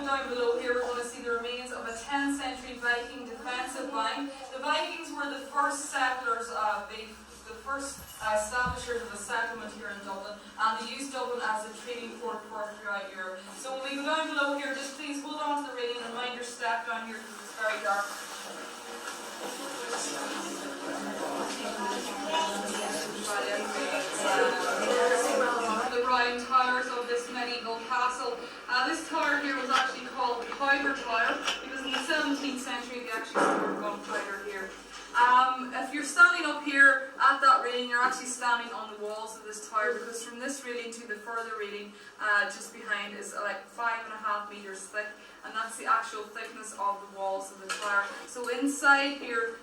down below here, we're going to see the remains of a 10th century Viking defensive bank. The Vikings were the first settlers, the first establishers of a settlement here in Dublin, and they used Dublin as a trading port throughout Europe. So when we go down below here, just please hold on to the railing and mind your step down here because it's very dark. The round towers of this medieval castle. This tower here was actually called the Powder Tower because in the 17th century they actually stored gunpowder here. If you're standing up here at that railing, you're actually standing on the walls of this tower because from this railing to the further railing just behind is like 5.5 meters thick, and that's the actual thickness of the walls of the tower. So inside here,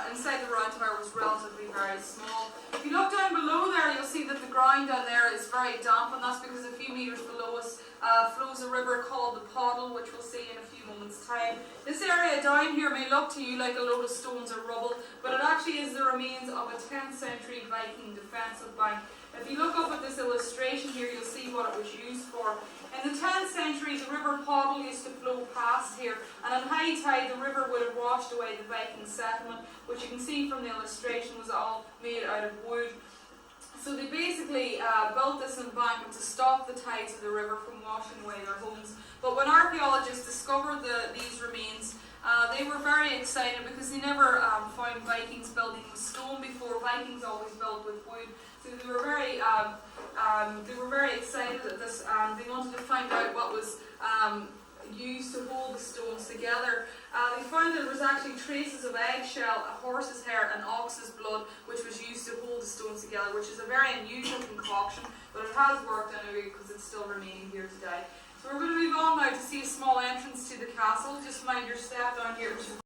inside the round tower was relatively very small. If you look down below there, you'll see that the ground down there is very damp, and that's because a few meters below us flows a river called the Poddle, which we'll see in a few moments' time. This area down here may look to you like a load of stones or rubble, but it actually is the remains of a 10th century Viking defensive bank. If you look up at this illustration here, you'll see what it was used for. In the 10th century, the river Poddle used to flow past here, and on high tide, the river would have washed away the Viking settlement, which you can see from the illustration was all made out of wood. So they basically built this embankment to stop the tides of the river from washing away their homes. But when archaeologists discovered these remains, they were very excited because they never found Vikings building with stone before. Vikings always built with wood. So they were very excited at this, and they wanted to find out what was used to hold the stones together. They found that there was actually traces of eggshell, a horse's hair, and ox's blood, which was used to hold the stones together, which is a very unusual concoction, but it has worked anyway because it's still remaining here today. So we're going to move on now to see a small entrance to the castle. Just mind your step down here, which is